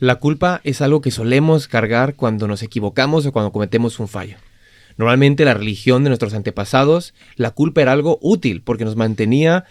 La culpa es algo que solemos cargar cuando nos equivocamos o cuando cometemos un fallo. Normalmente la religión de nuestros antepasados, la culpa era algo útil porque nos mantenía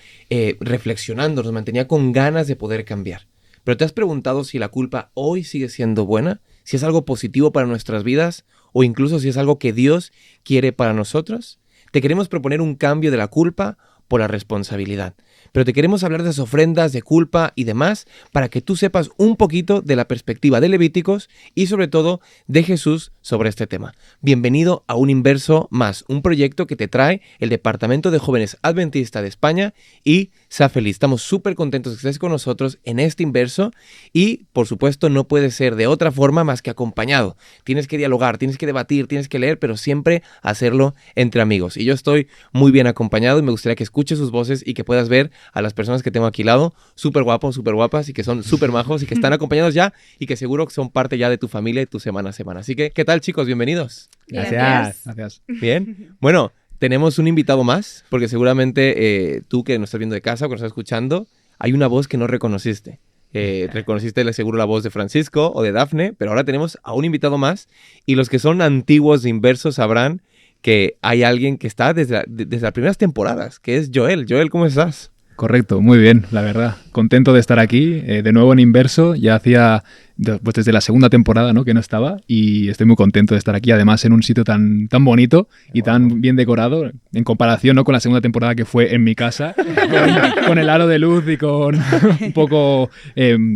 reflexionando, nos mantenía con ganas de poder cambiar. Pero ¿te has preguntado si la culpa hoy sigue siendo buena? ¿Si es algo positivo para nuestras vidas? ¿O incluso si es algo que Dios quiere para nosotros? Te queremos proponer un cambio de la culpa por la responsabilidad. Pero te queremos hablar de esas ofrendas, de culpa y demás para que tú sepas un poquito de la perspectiva de Levíticos y sobre todo de Jesús sobre este tema. Bienvenido a Un Inverso Más, un proyecto que te trae el Departamento de Jóvenes Adventista de España y Sea Feliz. Estamos súper contentos de que estés con nosotros en este Inverso y, por supuesto, no puede ser de otra forma más que acompañado. Tienes que dialogar, tienes que debatir, tienes que leer, pero siempre hacerlo entre amigos. Y yo estoy muy bien acompañado y me gustaría que escuches sus voces y que puedas ver a las personas que tengo aquí al lado, súper guapos, súper guapas y que son súper majos y que están acompañados ya y que seguro son parte ya de tu familia y tu semana a semana. Así que, ¿qué tal, chicos? Bienvenidos. Gracias. Bien. Bueno, tenemos un invitado más porque seguramente tú que nos estás viendo de casa o que nos estás escuchando, hay una voz que no reconociste. Reconociste seguro la voz de Francisco o de Dafne, pero ahora tenemos a un invitado más y los que son antiguos de Inverso sabrán que hay alguien que está desde las primeras temporadas, que es Joel. Joel, ¿cómo estás? Correcto, muy bien, la verdad. Contento de estar aquí, de nuevo en Inverso. Ya hacía, pues desde la segunda temporada, ¿no?, que no estaba, y estoy muy contento de estar aquí, además en un sitio tan bonito y tan bien decorado, en comparación, ¿no?, con la segunda temporada que fue en mi casa, con el aro de luz y con un poco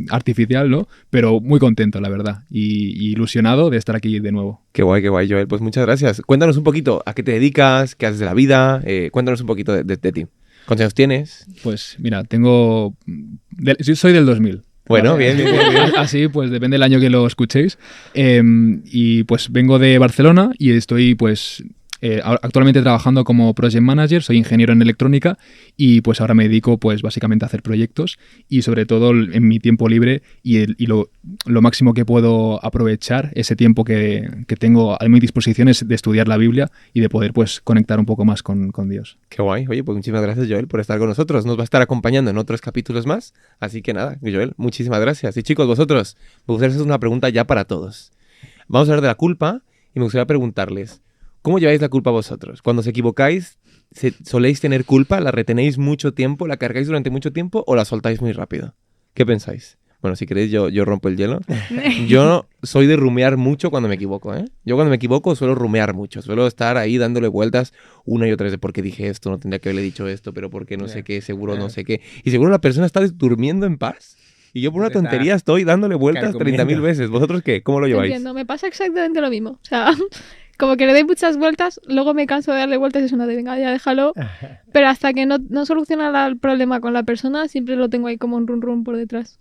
artificial, ¿no? Pero muy contento, la verdad, y ilusionado de estar aquí de nuevo. Qué guay, Joel. Pues muchas gracias. Cuéntanos un poquito, ¿a qué te dedicas? ¿Qué haces de la vida? Cuéntanos un poquito de ti. ¿Cuántos años tienes? Pues mira, yo soy del 2000. Bueno, ¿vale? bien. Así, pues depende del año que lo escuchéis. Y pues vengo de Barcelona y estoy pues actualmente trabajando como Project Manager, soy ingeniero en electrónica y pues ahora me dedico pues básicamente a hacer proyectos y sobre todo en mi tiempo libre y lo máximo que puedo aprovechar ese tiempo que tengo a mi disposición es de estudiar la Biblia y de poder pues conectar un poco más con Dios. Qué guay. Oye, pues muchísimas gracias, Joel, por estar con nosotros. Nos va a estar acompañando en otros capítulos más. Así que nada, Joel, muchísimas gracias. Y chicos, vosotros, me gustaría hacer una pregunta ya para todos. Vamos a hablar de la culpa y me gustaría preguntarles, ¿cómo lleváis la culpa vosotros? Cuando os equivocáis, ¿soléis tener culpa? ¿La retenéis mucho tiempo? ¿La cargáis durante mucho tiempo o la soltáis muy rápido? ¿Qué pensáis? Bueno, si queréis yo rompo el hielo. Yo soy de rumear mucho cuando me equivoco, ¿eh? Yo cuando me equivoco suelo rumear mucho. Suelo estar ahí dándole vueltas una y otra vez de por qué dije esto, no tendría que haberle dicho esto, pero por qué no sé qué, seguro no sé qué. Y seguro la persona está durmiendo en paz. Y yo por una tontería estoy dándole vueltas 30.000 veces. ¿Vosotros qué? ¿Cómo lo lleváis? Entiendo, me pasa exactamente lo mismo. O sea, como que le doy muchas vueltas, luego me canso de darle vueltas y es una de venga, ya déjalo. Pero hasta que no soluciona el problema con la persona, siempre lo tengo ahí como un run por detrás.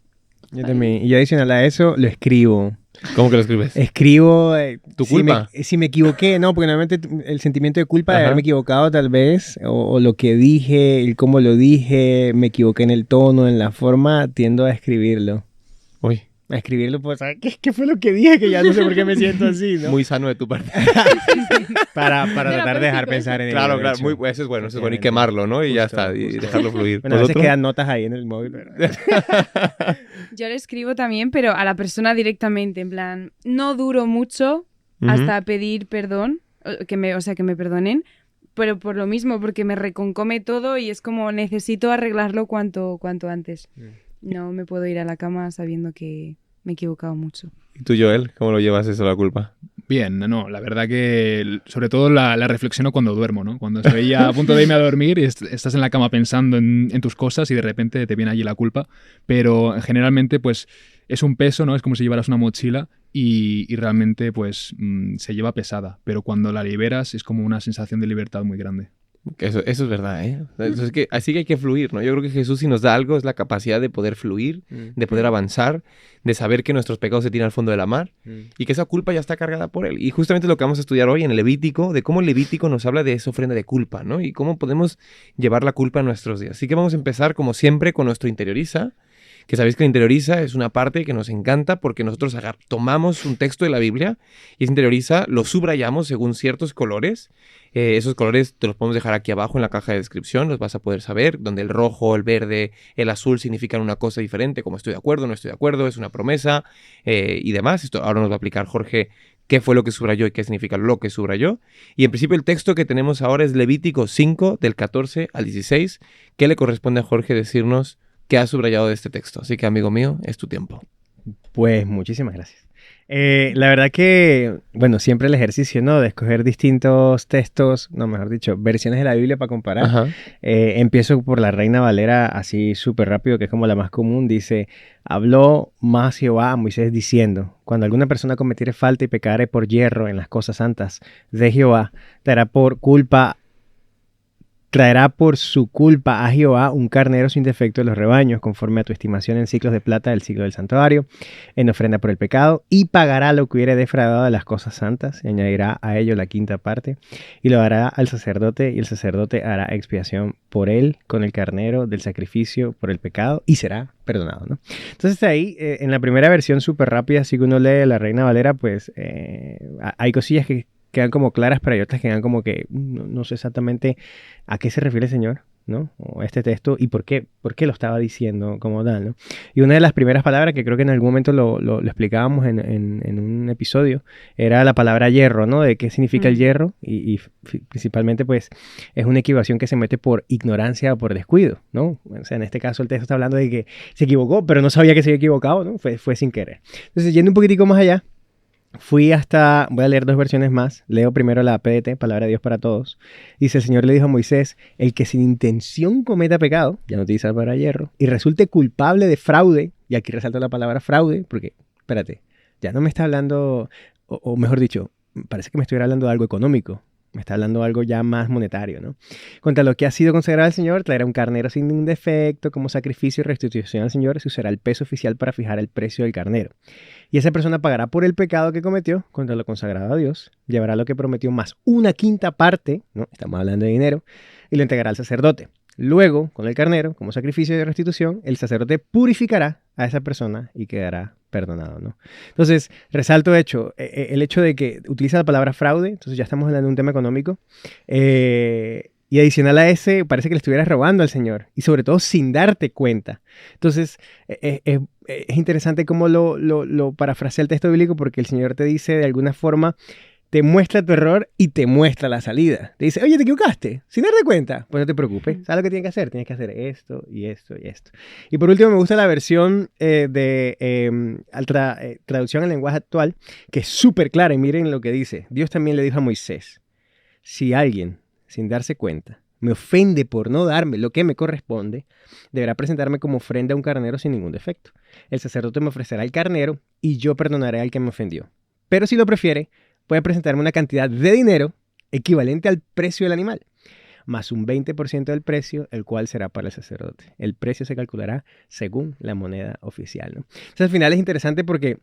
Yo también. Y adicional a eso, lo escribo. ¿Cómo que lo escribes? Escribo... ¿Tu culpa? Si me equivoqué, no, porque normalmente el sentimiento de culpa de Ajá. haberme equivocado tal vez, o lo que dije, el cómo lo dije, me equivoqué en el tono, en la forma, tiendo a escribirlo. Uy, A escribirlo, pues, ¿sabes qué fue lo que dije? Que ya no sé por qué me siento así, ¿no? muy sano de tu parte. Para tratar de dejar pensar en Claro, ello, de hecho. eso es bueno. Y quemarlo, ¿no? Y ya Justo, está, y justo. dejarlo fluir. Bueno, a veces ¿Vosotros? quedan notas ahí en el móvil, pero... Yo le escribo también, pero a la persona directamente, en plan, no duro mucho hasta pedir perdón, que me perdonen, pero por lo mismo, porque me reconcome todo y es como necesito arreglarlo cuanto antes. No me puedo ir a la cama sabiendo que me he equivocado mucho. ¿Y tú, Joel? ¿Cómo lo llevas eso, la culpa? Bien, no, la verdad que sobre todo la reflexiono cuando duermo, ¿no? Cuando estoy ya a punto de irme a dormir y estás en la cama pensando en tus cosas y de repente te viene allí la culpa, pero generalmente pues es un peso, ¿no? Es como si llevaras una mochila y realmente pues se lleva pesada, pero cuando la liberas es como una sensación de libertad muy grande. Eso es verdad, ¿eh? Eso es que, así que hay que fluir, ¿no? Yo creo que Jesús si nos da algo es la capacidad de poder fluir, de poder avanzar, de saber que nuestros pecados se tiran al fondo de la mar y que esa culpa ya está cargada por Él. Y justamente lo que vamos a estudiar hoy en el Levítico, de cómo el Levítico nos habla de esa ofrenda de culpa, ¿no? Y cómo podemos llevar la culpa a nuestros días. Así que vamos a empezar, como siempre, con nuestro Interioriza, que sabéis que la interioriza es una parte que nos encanta porque nosotros tomamos un texto de la Biblia y ese interioriza lo subrayamos según ciertos colores. Esos colores te los podemos dejar aquí abajo en la caja de descripción, los vas a poder saber, donde el rojo, el verde, el azul significan una cosa diferente, como estoy de acuerdo, no estoy de acuerdo, es una promesa y demás. Esto ahora nos va a explicar Jorge qué fue lo que subrayó y qué significa lo que subrayó. Y en principio el texto que tenemos ahora es Levítico 5, del 14 al 16, que le corresponde a Jorge decirnos qué ha subrayado de este texto. Así que, amigo mío, es tu tiempo. Pues muchísimas gracias. La verdad que, bueno, siempre el ejercicio, ¿no? De escoger distintos textos, no, mejor dicho, versiones de la Biblia para comparar. Ajá. Empiezo por la Reina Valera, así súper rápido, que es como la más común. Dice, habló más Jehová a Moisés diciendo, cuando alguna persona cometiere falta y pecare por yerro en las cosas santas de Jehová, traerá por su culpa a Jehová un carnero sin defecto de los rebaños, conforme a tu estimación en ciclos de plata del ciclo del santuario, en ofrenda por el pecado, y pagará lo que hubiere defraudado de las cosas santas, y añadirá a ello la quinta parte, y lo dará al sacerdote, y el sacerdote hará expiación por él con el carnero del sacrificio por el pecado, y será perdonado, ¿no? Entonces ahí, en la primera versión súper rápida, si uno lee la Reina Valera, pues hay cosillas que quedan como claras, pero hay otras que quedan como que no sé exactamente a qué se refiere el Señor, ¿no? O este texto y por qué lo estaba diciendo como tal, ¿no? Y una de las primeras palabras que creo que en algún momento lo explicábamos en un episodio era la palabra hierro, ¿no? De qué significa el hierro y principalmente pues es una equivocación que se mete por ignorancia o por descuido, ¿no? O sea, en este caso el texto está hablando de que se equivocó, pero no sabía que se había equivocado, ¿no? Fue sin querer. Entonces, yendo un poquitico más allá, voy a leer 2 versiones más. Leo primero la PDT, Palabra de Dios para Todos. Dice, el Señor le dijo a Moisés, el que sin intención cometa pecado, ya no utiliza la palabra hierro, y resulte culpable de fraude, y aquí resalto la palabra fraude, porque, espérate, ya no me está hablando, o mejor dicho, parece que me estuviera hablando de algo económico. Me está hablando de algo ya más monetario, ¿no? Contra lo que ha sido consagrado al Señor, traerá un carnero sin ningún defecto como sacrificio y restitución al Señor, se usará el peso oficial para fijar el precio del carnero. Y esa persona pagará por el pecado que cometió contra lo consagrado a Dios, llevará lo que prometió más una quinta parte, ¿no? Estamos hablando de dinero, y lo entregará al sacerdote. Luego, con el carnero, como sacrificio de restitución, el sacerdote purificará a esa persona y quedará perdonado, ¿no? Entonces, resalto el hecho de que utiliza la palabra fraude, entonces ya estamos hablando de un tema económico, y adicional a ese, parece que le estuvieras robando al Señor, y sobre todo sin darte cuenta. Entonces, es interesante cómo lo parafrasea el texto bíblico, porque el Señor te dice de alguna forma, te muestra tu error y te muestra la salida. Te dice, oye, te equivocaste, sin darte cuenta. Pues no te preocupes, ¿sabes lo que tienes que hacer? Tienes que hacer esto y esto y esto. Y por último, me gusta la versión traducción al lenguaje actual, que es súper clara. Y miren lo que dice. Dios también le dijo a Moisés, si alguien, sin darse cuenta, me ofende por no darme lo que me corresponde, deberá presentarme como ofrenda a un carnero sin ningún defecto. El sacerdote me ofrecerá el carnero y yo perdonaré al que me ofendió. Pero si lo prefiere, puede presentarme una cantidad de dinero equivalente al precio del animal, más un 20% del precio, el cual será para el sacerdote. El precio se calculará según la moneda oficial, ¿no? Entonces, al final es interesante porque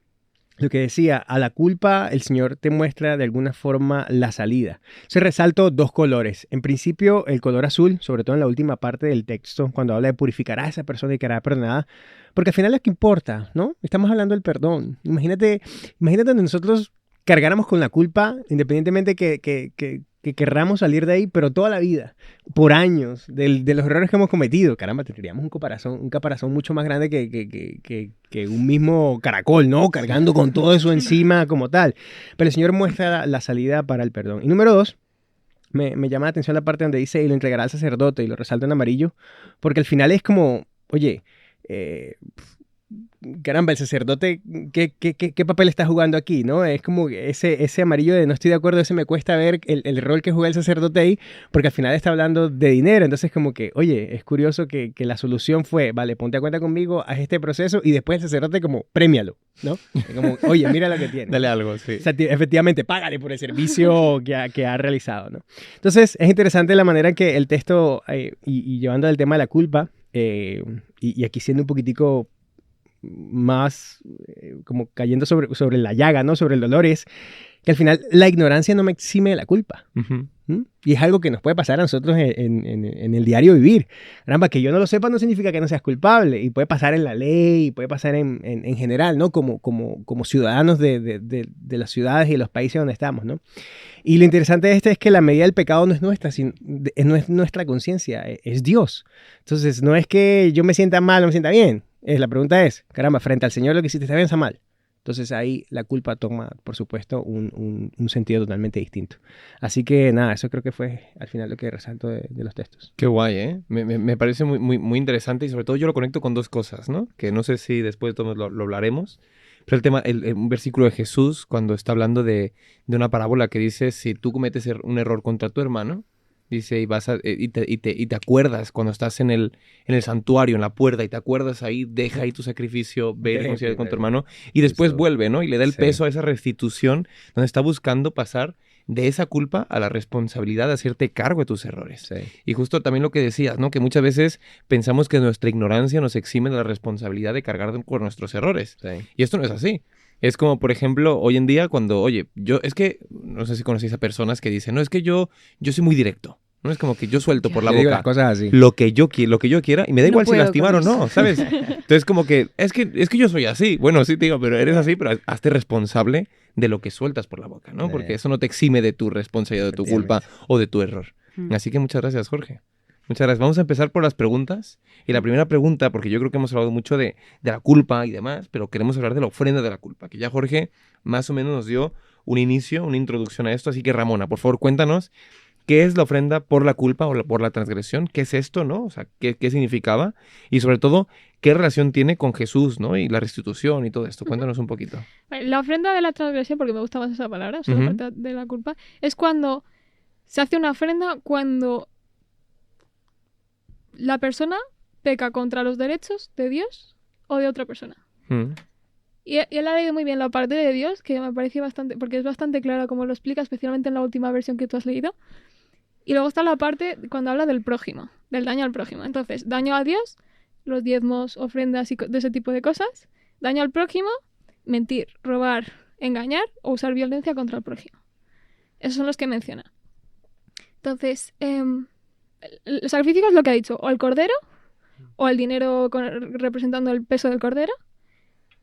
lo que decía, a la culpa el Señor te muestra de alguna forma la salida. Se resalto 2 colores. En principio, el color azul, sobre todo en la última parte del texto, cuando habla de purificará a esa persona y quedará perdonada, porque al final es lo que importa, ¿no? Estamos hablando del perdón. Imagínate donde nosotros cargáramos con la culpa, independientemente que querramos salir de ahí, pero toda la vida, por años, de los errores que hemos cometido. Caramba, tendríamos un caparazón mucho más grande que un mismo caracol, ¿no? Cargando con todo eso encima como tal. Pero el Señor muestra la salida para el perdón. Y número 2, me llama la atención la parte donde dice, y lo entregará al sacerdote, y lo resalto en amarillo, porque al final es como, oye, caramba, el sacerdote, ¿qué papel está jugando aquí? ¿No? Es como ese amarillo de no estoy de acuerdo, ese me cuesta ver el rol que juega el sacerdote ahí, porque al final está hablando de dinero. Entonces, como que, oye, es curioso que la solución fue, vale, ponte a cuenta conmigo, haz este proceso, y después el sacerdote como, premialo, ¿no? Como, oye, mira lo que tiene. Dale algo, sí. O sea, efectivamente, págale por el servicio que ha realizado, ¿no? Entonces, es interesante la manera en que el texto, y llevando el tema de la culpa, y aquí siendo un poquitico más como cayendo sobre la llaga, ¿no? Sobre el dolor, es que al final la ignorancia no me exime de la culpa. Uh-huh. ¿Mm? Y es algo que nos puede pasar a nosotros en el diario vivir. Caramba, que yo no lo sepa no significa que no seas culpable. Y puede pasar en la ley, y puede pasar en general, ¿no? Como ciudadanos de las ciudades y de los países donde estamos, ¿no? Y lo interesante de esto es que la medida del pecado no es nuestra, no es nuestra conciencia, es Dios. Entonces, no es que yo me sienta mal o me sienta bien. La pregunta es, caramba, frente al Señor lo que hiciste está bien o está mal. Entonces ahí la culpa toma, por supuesto, un sentido totalmente distinto. Así que nada, eso creo que fue al final lo que resalto de los textos. Qué guay, ¿eh? Me parece muy interesante y sobre todo yo lo conecto con dos cosas, ¿no? Que no sé si después de todo lo hablaremos. Pero el tema, un versículo de Jesús cuando está hablando de una parábola que dice, si tú cometes un error contra tu hermano, dice, y te acuerdas cuando estás en el santuario, en la puerta, y te acuerdas ahí, deja ahí tu sacrificio, ve y reconcíliate con tu hermano, y después vuelve, ¿no? Y le da el peso a esa restitución, donde está buscando pasar de esa culpa a la responsabilidad de hacerte cargo de tus errores. Sí. Y justo también lo que decías, ¿no? Que muchas veces pensamos que nuestra ignorancia nos exime de la responsabilidad de cargar con nuestros errores. Sí. Y esto no es así. Es como, por ejemplo, hoy en día cuando, oye, es que, no sé si conocéis a personas que dicen, no, es que yo soy muy directo. No es como que yo suelto por la Te digo boca las cosas así. lo que yo quiera y me da No igual si puedo lastimar o con no, ¿sabes? Entonces como que es que yo soy así. Bueno, sí, te digo, pero eres así, pero hazte responsable de lo que sueltas por la boca, ¿no? Porque eso no te exime de tu responsabilidad, de tu culpa o de tu error. Así que muchas gracias, Jorge. Muchas gracias. Vamos a empezar por las preguntas. Y la primera pregunta, porque yo creo que hemos hablado mucho de la culpa y demás, pero queremos hablar de la ofrenda de la culpa, que ya Jorge más o menos nos dio un inicio, una introducción a esto. Así que Ramona, por favor, cuéntanos qué es la ofrenda por la culpa o por la transgresión, qué es esto, ¿no? O sea, qué significaba y sobre todo, qué relación tiene con Jesús, ¿no? Y la restitución y todo esto. Cuéntanos un poquito. La ofrenda de la transgresión, porque me gusta más esa palabra, o sea, la parte de la culpa, es cuando se hace una ofrenda cuando la persona peca contra los derechos de Dios o de otra persona. Y él ha leído muy bien la parte de Dios, que me parece bastante, porque es bastante clara como lo explica, especialmente en la última versión que tú has leído. Y luego está la parte cuando habla del prójimo, del daño al prójimo. Entonces, daño a Dios, los diezmos, ofrendas y de ese tipo de cosas. Daño al prójimo, mentir, robar, engañar o usar violencia contra el prójimo. Esos son los que menciona. Entonces, el sacrificio es lo que ha dicho, o el cordero, o el dinero representando el peso del cordero.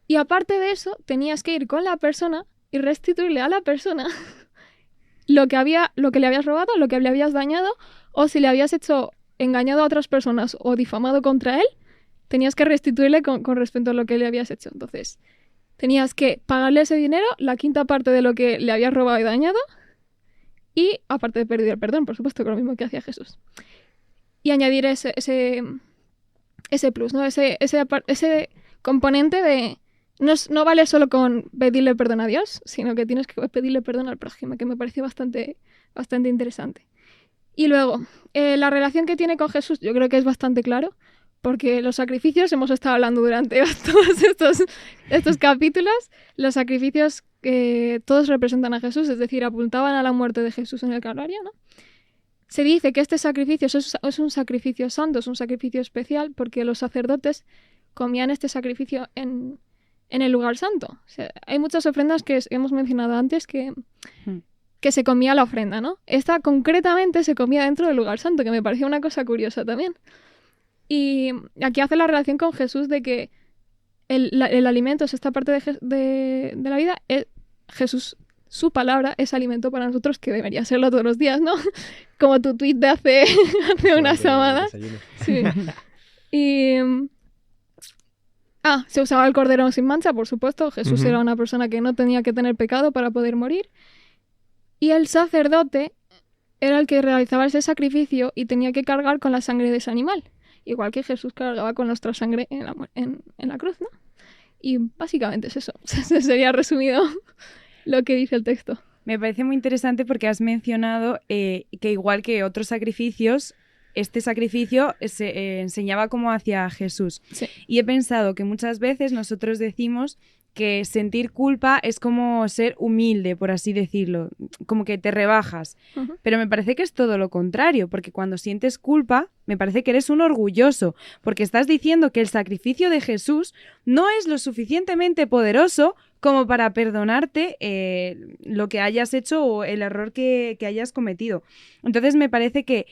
Y aparte de eso, tenías que ir con la persona y restituirle a la persona lo que le habías robado, lo que le habías dañado, o si le habías engañado a otras personas o difamado contra él, tenías que restituirle con respecto a lo que le habías hecho. Entonces, tenías que pagarle ese dinero, la quinta parte de lo que le habías robado y dañado, y aparte de pedir el perdón, por supuesto, que es lo mismo que hacía Jesús. Y añadir ese plus, ¿no? Ese componente de... No vale solo con pedirle perdón a Dios, sino que tienes que pedirle perdón al prójimo, que me pareció bastante interesante. Y luego, la relación que tiene con Jesús yo creo que es bastante claro, porque los sacrificios, hemos estado hablando durante todos estos capítulos, los sacrificios todos representan a Jesús, es decir, apuntaban a la muerte de Jesús en el Calvario, ¿no? Se dice que este sacrificio es un sacrificio santo, es un sacrificio especial, porque los sacerdotes comían este sacrificio en el lugar santo. O sea, hay muchas ofrendas que hemos mencionado antes que se comía la ofrenda, ¿no? Esta concretamente se comía dentro del lugar santo, que me pareció una cosa curiosa también. Y aquí hace la relación con Jesús de que el alimento es esta parte de la vida. Jesús, su palabra es alimento para nosotros, que debería serlo todos los días, ¿no? Como tu tweet de hace unas semanas. Sí. Y... se usaba el cordero sin mancha, por supuesto. Jesús era una persona que no tenía que tener pecado para poder morir. Y el sacerdote era el que realizaba ese sacrificio y tenía que cargar con la sangre de ese animal. Igual que Jesús cargaba con nuestra sangre en la cruz, ¿no? Y básicamente es eso. Se sería resumido lo que dice el texto. Me parece muy interesante porque has mencionado que igual que otros sacrificios, este sacrificio se enseñaba como hacia Jesús. Sí. Y he pensado que muchas veces nosotros decimos que sentir culpa es como ser humilde, por así decirlo, como que te rebajas. Pero me parece que es todo lo contrario, porque cuando sientes culpa, me parece que eres un orgulloso, porque estás diciendo que el sacrificio de Jesús no es lo suficientemente poderoso como para perdonarte lo que hayas hecho o el error que hayas cometido. Entonces me parece que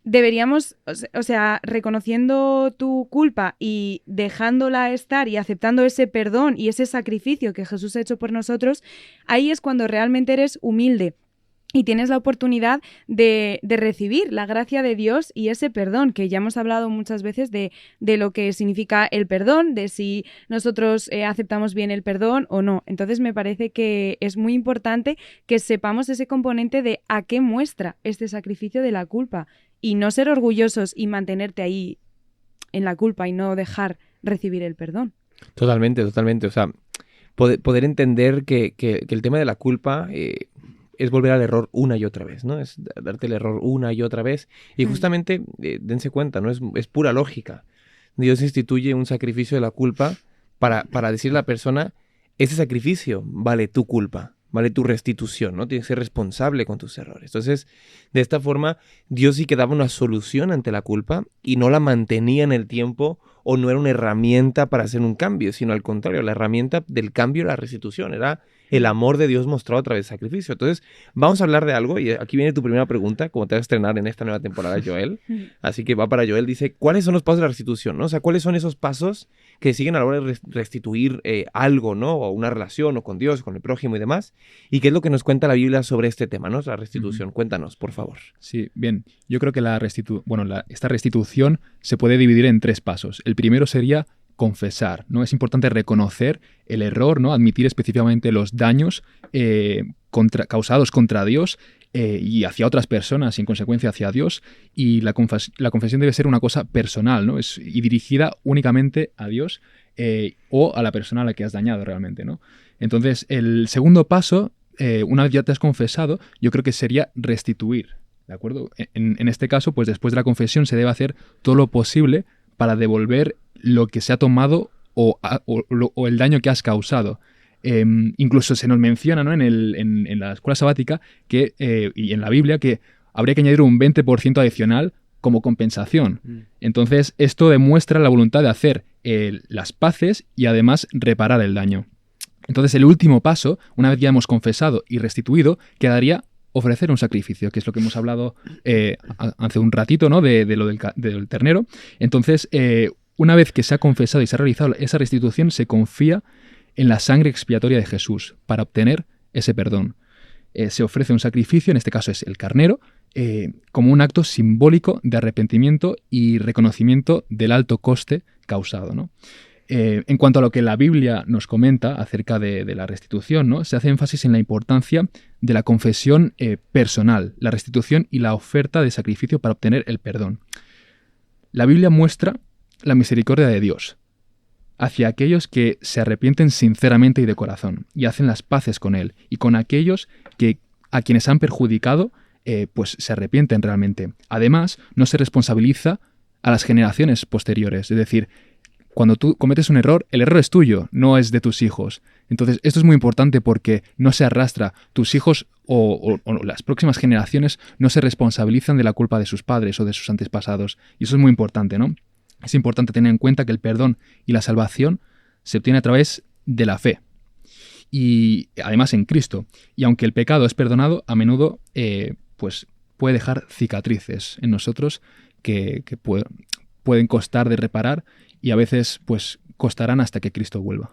deberíamos, o sea, reconociendo tu culpa y dejándola estar y aceptando ese perdón y ese sacrificio que Jesús ha hecho por nosotros, ahí es cuando realmente eres humilde. Y tienes la oportunidad de recibir la gracia de Dios y ese perdón, que ya hemos hablado muchas veces de lo que significa el perdón, de si nosotros aceptamos bien el perdón o no. Entonces me parece que es muy importante que sepamos ese componente de a qué muestra este sacrificio de la culpa y no ser orgullosos y mantenerte ahí en la culpa y no dejar recibir el perdón. Totalmente, totalmente. O sea, poder entender que el tema de la culpa... es volver al error una y otra vez, ¿no? Es darte el error una y otra vez. Y justamente, dense cuenta, ¿no? Es pura lógica. Dios instituye un sacrificio de la culpa para decirle a la persona, ese sacrificio vale tu culpa, vale tu restitución, ¿no? Tienes que ser responsable con tus errores. Entonces, de esta forma, Dios sí que daba una solución ante la culpa y no la mantenía en el tiempo o no era una herramienta para hacer un cambio, sino al contrario, la herramienta del cambio era la restitución, era el amor de Dios mostrado a través del sacrificio. Entonces, vamos a hablar de algo, y aquí viene tu primera pregunta, como te vas a estrenar en esta nueva temporada, Joel. Así que va para Joel, dice, ¿cuáles son los pasos de la restitución, ¿no? O sea, ¿cuáles son esos pasos que siguen a la hora de restituir algo, ¿no? O una relación, o con Dios, o con el prójimo y demás? ¿Y qué es lo que nos cuenta la Biblia sobre este tema, ¿no? La restitución. Cuéntanos, por favor. Sí, bien. Yo creo que esta restitución se puede dividir en 3 pasos. El primero sería confesar, ¿no? Es importante reconocer el error, ¿no? Admitir específicamente los daños causados contra Dios y hacia otras personas y en consecuencia hacia Dios, y la confesión debe ser una cosa personal, ¿no? Y dirigida únicamente a Dios o a la persona a la que has dañado realmente, ¿no? Entonces, el segundo paso, una vez ya te has confesado, yo creo que sería restituir, ¿de acuerdo? En este caso, pues después de la confesión se debe hacer todo lo posible para devolver lo que se ha tomado o el daño que has causado. Incluso se nos menciona, ¿no? en la escuela sabática y en la Biblia que habría que añadir un 20% adicional como compensación. Entonces, esto demuestra la voluntad de hacer las paces y además reparar el daño. Entonces, el último paso, una vez ya hemos confesado y restituido, quedaría ofrecer un sacrificio, que es lo que hemos hablado hace un ratito, ¿no? de lo del ternero. Entonces, una vez que se ha confesado y se ha realizado esa restitución, se confía en la sangre expiatoria de Jesús para obtener ese perdón. Se ofrece un sacrificio, en este caso es el carnero, como un acto simbólico de arrepentimiento y reconocimiento del alto coste causado, ¿no? En cuanto a lo que la Biblia nos comenta acerca de la restitución, ¿no? Se hace énfasis en la importancia de la confesión personal, la restitución y la oferta de sacrificio para obtener el perdón. La Biblia muestra la misericordia de Dios hacia aquellos que se arrepienten sinceramente y de corazón y hacen las paces con Él, y con aquellos a quienes han perjudicado, pues se arrepienten realmente. Además, no se responsabiliza a las generaciones posteriores, es decir, cuando tú cometes un error, el error es tuyo, no es de tus hijos. Entonces, esto es muy importante porque no se arrastra. Tus hijos o las próximas generaciones no se responsabilizan de la culpa de sus padres o de sus antepasados. Y eso es muy importante, ¿no? Es importante tener en cuenta que el perdón y la salvación se obtiene a través de la fe. Y además en Cristo. Y aunque el pecado es perdonado, a menudo pues puede dejar cicatrices en nosotros que pueden costar de reparar, y a veces pues costarán hasta que Cristo vuelva.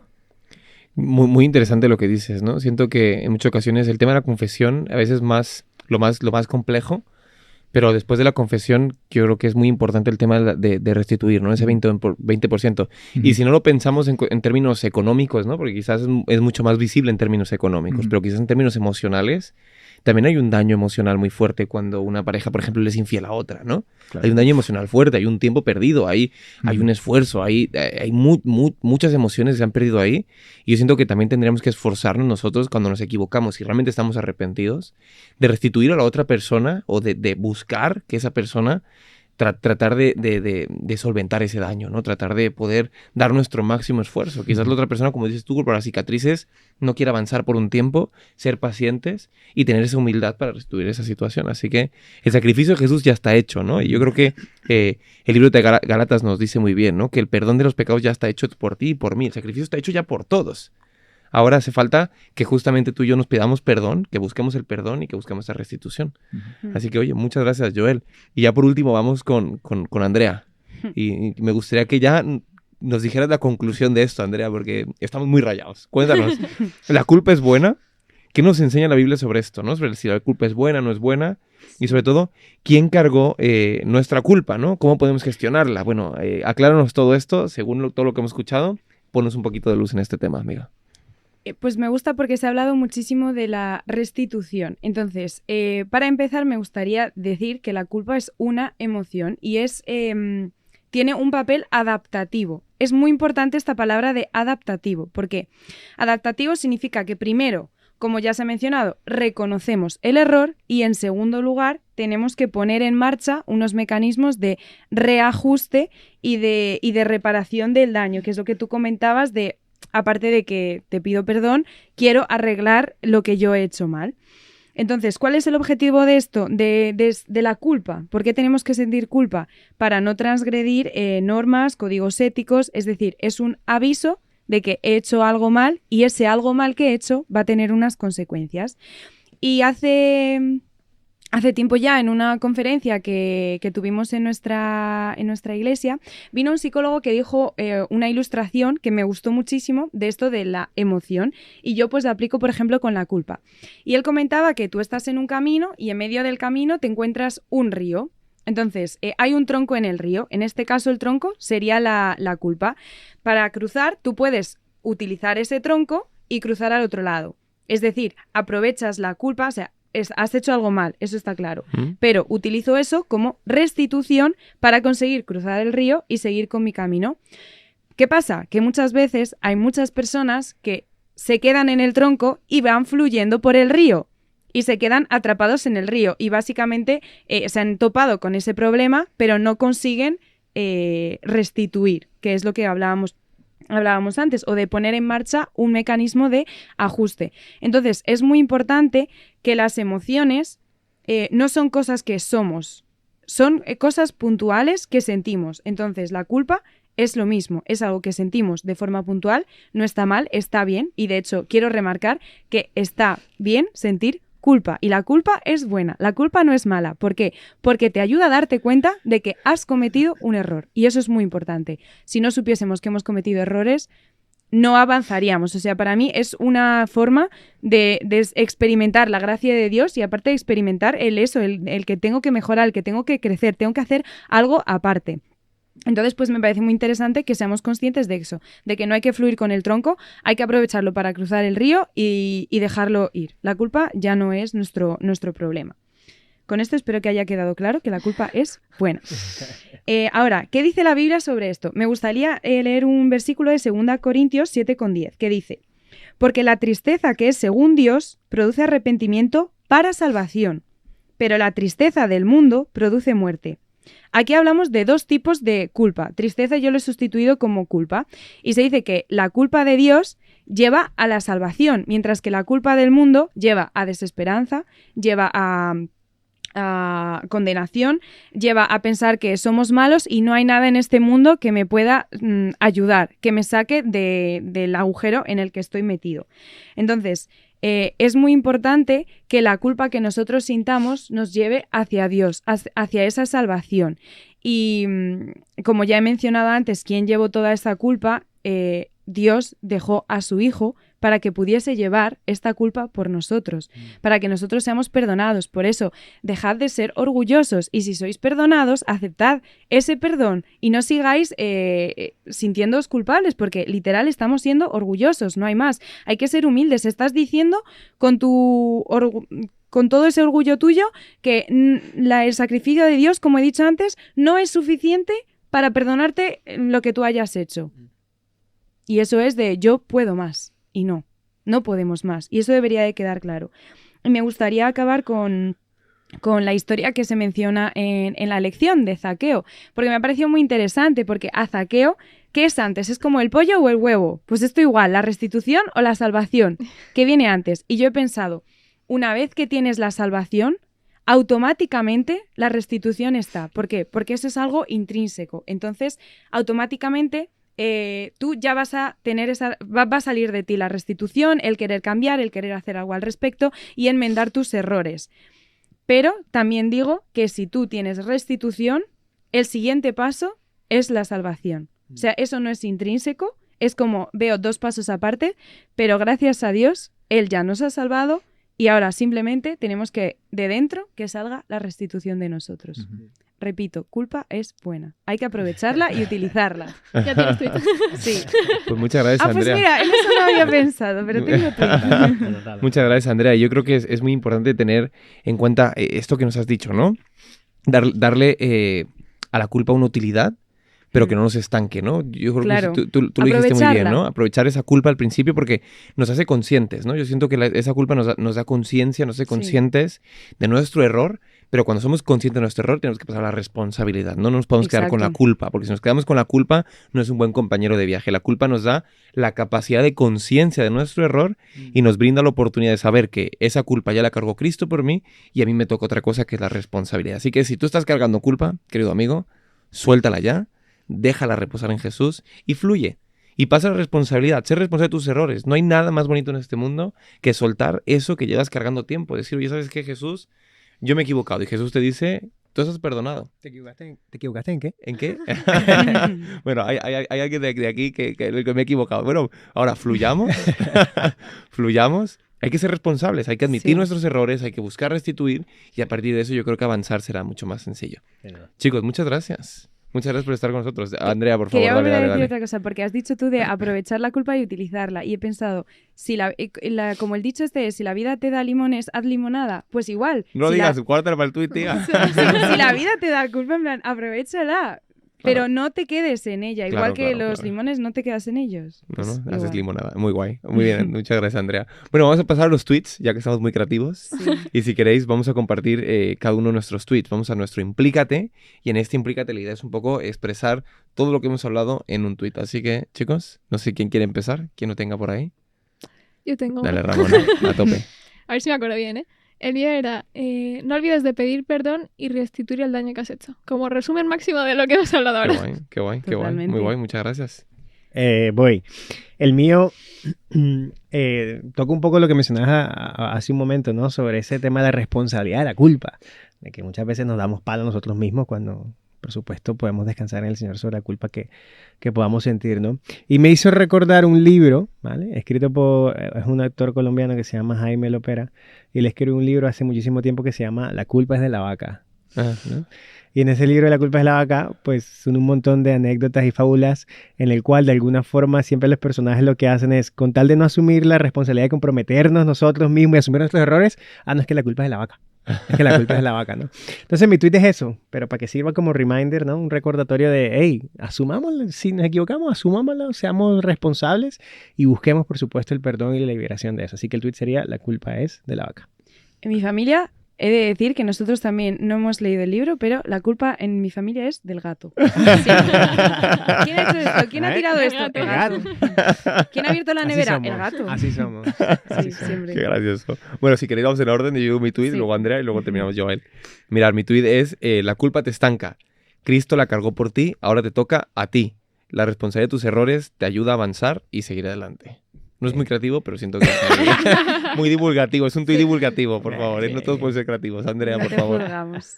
Muy, muy interesante lo que dices, ¿no? Siento que en muchas ocasiones el tema de la confesión a veces lo más complejo, pero después de la confesión yo creo que es muy importante el tema de restituir, ¿no? Ese 20%. Y si no lo pensamos en términos económicos, ¿no? Porque quizás es mucho más visible en términos económicos, pero quizás en términos emocionales también hay un daño emocional muy fuerte cuando una pareja, por ejemplo, le es infiel a otra, ¿no? Claro. Hay un daño emocional fuerte, hay un tiempo perdido, hay un esfuerzo, hay muchas emociones que se han perdido ahí. Y yo siento que también tendríamos que esforzarnos nosotros cuando nos equivocamos, si realmente estamos arrepentidos, de restituir a la otra persona o de buscar que esa persona tratar de solventar ese daño, ¿no? Tratar de poder dar nuestro máximo esfuerzo. Quizás la otra persona, como dices tú, por las cicatrices, no quiere avanzar por un tiempo, ser pacientes y tener esa humildad para restituir esa situación. Así que el sacrificio de Jesús ya está hecho, ¿no? Y yo creo que el libro de Gálatas nos dice muy bien, ¿no? Que el perdón de los pecados ya está hecho por ti y por mí. El sacrificio está hecho ya por todos. Ahora hace falta que justamente tú y yo nos pidamos perdón, que busquemos el perdón y que busquemos esa restitución. Así que, oye, muchas gracias, Joel. Y ya por último vamos con Andrea. Y me gustaría que ya nos dijeras la conclusión de esto, Andrea, porque estamos muy rayados. Cuéntanos, ¿la culpa es buena? ¿Qué nos enseña la Biblia sobre esto, ¿no? Sobre si la culpa es buena o no es buena. Y sobre todo, ¿quién cargó nuestra culpa, ¿no? ¿Cómo podemos gestionarla? Bueno, acláranos todo esto, según todo lo que hemos escuchado. Ponnos un poquito de luz en este tema, amiga. Pues me gusta porque se ha hablado muchísimo de la restitución. Entonces, para empezar, me gustaría decir que la culpa es una emoción y tiene un papel adaptativo. Es muy importante esta palabra de adaptativo. ¿Por qué? Adaptativo significa que primero, como ya se ha mencionado, reconocemos el error y en segundo lugar tenemos que poner en marcha unos mecanismos de reajuste y de reparación del daño, que es lo que tú comentabas de, aparte de que te pido perdón, quiero arreglar lo que yo he hecho mal. Entonces, ¿cuál es el objetivo de esto? De la culpa. ¿Por qué tenemos que sentir culpa? Para no transgredir normas, códigos éticos, es decir, es un aviso de que he hecho algo mal y ese algo mal que he hecho va a tener unas consecuencias. Y hace tiempo ya, en una conferencia que tuvimos en nuestra iglesia, vino un psicólogo que dijo una ilustración que me gustó muchísimo de esto de la emoción y yo pues la aplico, por ejemplo, con la culpa. Y él comentaba que tú estás en un camino y en medio del camino te encuentras un río. Entonces, hay un tronco en el río. En este caso, el tronco sería la culpa. Para cruzar, tú puedes utilizar ese tronco y cruzar al otro lado. Es decir, aprovechas la culpa, o sea, has hecho algo mal, eso está claro. Pero utilizo eso como restitución para conseguir cruzar el río y seguir con mi camino. ¿Qué pasa? Que muchas veces hay muchas personas que se quedan en el tronco y van fluyendo por el río. Y se quedan atrapados en el río y básicamente se han topado con ese problema, pero no consiguen restituir, que es lo que hablábamos antes, o de poner en marcha un mecanismo de ajuste. Entonces, es muy importante que las emociones no son cosas que somos, son cosas puntuales que sentimos. Entonces, la culpa es lo mismo, es algo que sentimos de forma puntual, no está mal, está bien, y de hecho quiero remarcar que está bien sentir culpa, y la culpa es buena, la culpa no es mala. ¿Por qué? Porque te ayuda a darte cuenta de que has cometido un error, y eso es muy importante. Si no supiésemos que hemos cometido errores, no avanzaríamos. O sea, para mí es una forma de experimentar la gracia de Dios y aparte de experimentar el que tengo que mejorar, el que tengo que crecer, tengo que hacer algo aparte. Entonces, pues me parece muy interesante que seamos conscientes de eso, de que no hay que fluir con el tronco, hay que aprovecharlo para cruzar el río y dejarlo ir. La culpa ya no es nuestro problema. Con esto espero que haya quedado claro que la culpa es buena. Ahora, ¿qué dice la Biblia sobre esto? Me gustaría leer un versículo de 2 Corintios 7,10, que dice: porque la tristeza que es según Dios produce arrepentimiento para salvación, pero la tristeza del mundo produce muerte. Aquí hablamos de dos tipos de culpa. Tristeza yo lo he sustituido como culpa. Y se dice que la culpa de Dios lleva a la salvación, mientras que la culpa del mundo lleva a desesperanza, lleva a condenación, lleva a pensar que somos malos y no hay nada en este mundo que me pueda ayudar, que me saque del agujero en el que estoy metido. Entonces, es muy importante que la culpa que nosotros sintamos nos lleve hacia Dios, hacia esa salvación. Y como ya he mencionado antes, ¿quién llevó toda esta culpa? Dios dejó a su Hijo para que pudiese llevar esta culpa por nosotros, para que nosotros seamos perdonados. Por eso, dejad de ser orgullosos y si sois perdonados, aceptad ese perdón y no sigáis sintiéndoos culpables, porque literal estamos siendo orgullosos, no hay más. Hay que ser humildes. Estás diciendo con todo ese orgullo tuyo que el sacrificio de Dios, como he dicho antes, no es suficiente para perdonarte lo que tú hayas hecho. Y eso es de yo puedo más. Y no podemos más. Y eso debería de quedar claro. Y me gustaría acabar con la historia que se menciona en la lección de Zaqueo, porque me ha parecido muy interesante, porque a Zaqueo, ¿qué es antes? ¿Es como el pollo o el huevo? Pues esto igual, la restitución o la salvación. ¿Qué viene antes? Y yo he pensado, una vez que tienes la salvación, automáticamente la restitución está. ¿Por qué? Porque eso es algo intrínseco. Entonces, automáticamente tú ya vas a tener va a salir de ti la restitución, el querer cambiar, el querer hacer algo al respecto y enmendar tus errores. Pero también digo que si tú tienes restitución, el siguiente paso es la salvación. O sea, eso no es intrínseco, es como veo 2 pasos aparte, pero gracias a Dios, Él ya nos ha salvado y ahora simplemente tenemos que, de dentro, que salga la restitución de nosotros. Repito, culpa es buena. Hay que aprovecharla y utilizarla. Ya tienes Twitter. Sí. Pues muchas gracias, Pues Andrea. mira, en eso no había pensado, pero tengo Twitter. Muchas gracias, Andrea. Yo creo que es muy importante tener en cuenta esto que nos has dicho, ¿no? Darle a la culpa una utilidad, pero que no nos estanque, ¿no? Yo creo Claro. que tú lo dijiste muy bien, Aprovecharla. ¿no? Aprovechar esa culpa al principio porque nos hace conscientes, ¿no? Yo siento que esa culpa nos da conciencia, nos hace Sí. conscientes de nuestro error, pero cuando somos conscientes de nuestro error tenemos que pasar a la responsabilidad. No nos podemos quedar con la Exacto. culpa, porque si nos quedamos con la culpa no es un buen compañero de viaje. La culpa nos da la capacidad de conciencia de nuestro error y nos brinda la oportunidad de saber que esa culpa ya la cargó Cristo por mí y a mí me toca otra cosa que es la responsabilidad. Así que si tú estás cargando culpa, querido amigo, suéltala ya, déjala reposar en Jesús y fluye. Y pasa la responsabilidad, ser responsable de tus errores. No hay nada más bonito en este mundo que soltar eso que llevas cargando tiempo. Decir, oye, ¿sabes qué, Jesús? Yo me he equivocado. Y Jesús te dice, tú estás perdonado. ¿Te equivocaste en qué? ¿En qué? Bueno, hay alguien de aquí que me he equivocado. Bueno, ahora fluyamos. Fluyamos. Hay que ser responsables, hay que admitir Sí. nuestros errores, hay que buscar restituir y a partir de eso yo creo que avanzar será mucho más sencillo. Chicos, muchas gracias. Muchas gracias por estar con nosotros. Andrea, por favor, Quería volver a decir dale. otra cosa, porque has dicho tú de aprovechar la culpa y utilizarla. Y he pensado, si como el dicho este es, si la vida te da limones, haz limonada. Pues igual. No si digas, guárdala para el tuit, tía. si la vida te da culpa, en plan, aprovéchala. Pero no te quedes en ella. Igual Claro, que claro, los claro. limones, no te quedas en ellos. No, Pues no, haces igual. limonada. Muy guay. Muy bien, muchas gracias, Andrea. Bueno, vamos a pasar a los tweets, ya que estamos muy creativos. Sí. Y si queréis, vamos a compartir cada uno de nuestros tweets. Vamos a nuestro Implícate. Y en este Implícate la idea es un poco expresar todo lo que hemos hablado en un tweet. Así que, chicos, no sé quién quiere empezar. ¿Quién lo tenga por ahí? Yo tengo. Dale, Ramona, a tope. A ver si me acuerdo bien, ¿eh? El mío era, no olvides de pedir perdón y restituir el daño que has hecho. Como resumen máximo de lo que hemos hablado Qué ahora. guay, qué guay, qué guay. Totalmente. Muy guay, muchas gracias. Voy. El mío toca un poco lo que mencionabas hace un momento, ¿no? Sobre ese tema de responsabilidad, de la culpa. De que muchas veces nos damos palo nosotros mismos cuando, por supuesto, podemos descansar en el Señor sobre la culpa que podamos sentir, ¿no? Y me hizo recordar un libro, ¿vale? Escrito por es un actor colombiano que se llama Jaime Lopera. Y él escribió un libro hace muchísimo tiempo que se llama La culpa es de la vaca. Ah, ¿No? Y en ese libro de La culpa es la vaca, pues son un montón de anécdotas y fábulas en el cual de alguna forma siempre los personajes lo que hacen es, con tal de no asumir la responsabilidad de comprometernos nosotros mismos y asumir nuestros errores, no es que la culpa es de la vaca. Es que la culpa es de la vaca, ¿no? Entonces mi tweet es eso, pero para que sirva como reminder, ¿no? Un recordatorio de, hey, asumámoslo, si nos equivocamos, asumámoslo, seamos responsables y busquemos, por supuesto, el perdón y la liberación de eso. Así que el tweet sería, la culpa es de la vaca. En mi familia, he de decir que nosotros también no hemos leído el libro, pero la culpa en mi familia es del gato. Sí. ¿Quién ha hecho esto? ¿Quién ha tirado El esto? gato. El gato. ¿Quién ha abierto la Así nevera? somos, El gato. Así somos. Sí, siempre. Qué gracioso. Bueno, si queréis vamos en orden, yo digo mi tweet, Sí. luego Andrea y luego terminamos Joel. Mirad, mi tweet es, la culpa te estanca. Cristo la cargó por ti, ahora te toca a ti. La responsabilidad de tus errores te ayuda a avanzar y seguir adelante. No es muy creativo, pero siento que es muy divulgativo. Es un tuit divulgativo, por favor. No todos pueden ser creativos. Andrea, por favor. Juzgamos.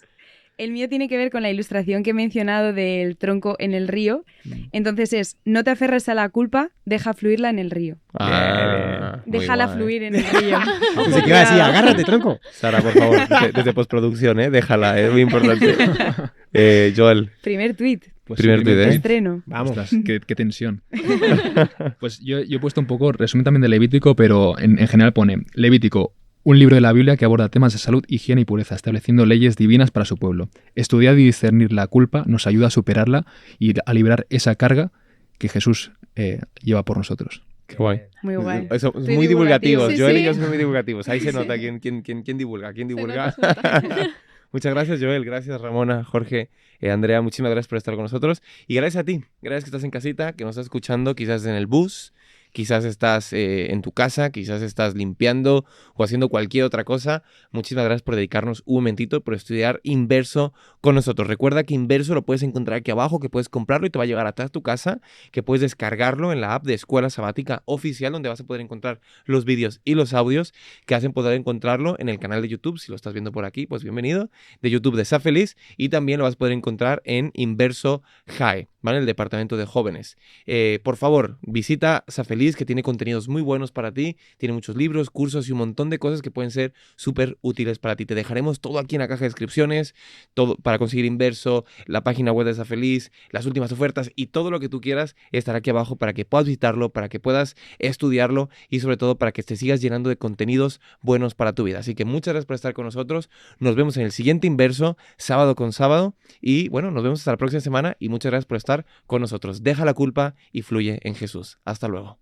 El mío tiene que ver con la ilustración que he mencionado del tronco en el río. Entonces es, no te aferres a la culpa, deja fluirla en el río. Ah, muy Déjala guay. fluir en el río. Pensé que iba a decir, agárrate, tronco. Sara, por favor, desde postproducción, déjala, es muy importante. Joel, Primer tuit. Pues Primer sí, tuit, ¿eh? Estreno. Vamos. Ostras, qué tensión. Pues yo he puesto un poco resumen también de Levítico, pero en general pone Levítico, un libro de la Biblia que aborda temas de salud, higiene y pureza, estableciendo leyes divinas para su pueblo. Estudiar y discernir la culpa nos ayuda a superarla y a liberar esa carga que Jesús lleva por nosotros. qué guay. Muy guay. Eso, Estoy muy divulgativos. divulgativo. Sí, Joel y sí. yo somos muy divulgativos. Ahí se Sí. nota quién divulga. ¿Quién Se divulga? nota, se nota. Muchas gracias, Joel. Gracias, Ramona, Jorge, Andrea. Muchísimas gracias por estar con nosotros. Y gracias a ti. Gracias que estás en casita, que nos estás escuchando, quizás en el bus, quizás estás en tu casa, quizás estás limpiando o haciendo cualquier otra cosa, muchísimas gracias por dedicarnos un momentito, por estudiar Inverso con nosotros. Recuerda que Inverso lo puedes encontrar aquí abajo, que puedes comprarlo y te va a llegar hasta tu casa, que puedes descargarlo en la app de Escuela Sabática Oficial, donde vas a poder encontrar los vídeos y los audios que hacen poder encontrarlo en el canal de YouTube. Si lo estás viendo por aquí, pues bienvenido, de YouTube de Sa Feliz, y también lo vas a poder encontrar en Inverso High, ¿vale? El departamento de jóvenes. Por favor, visita Sa Feliz, que tiene contenidos muy buenos para ti, tiene muchos libros, cursos y un montón de cosas que pueden ser súper útiles para ti. Te dejaremos todo aquí en la caja de descripciones, todo para conseguir Inverso, la página web de Sa Feliz, las últimas ofertas y todo lo que tú quieras estará aquí abajo para que puedas visitarlo, para que puedas estudiarlo y sobre todo para que te sigas llenando de contenidos buenos para tu vida. Así que muchas gracias por estar con nosotros. Nos vemos en el siguiente Inverso, sábado con sábado, y bueno, nos vemos hasta la próxima semana y muchas gracias por estar con nosotros. Deja la culpa y fluye en Jesús. Hasta luego.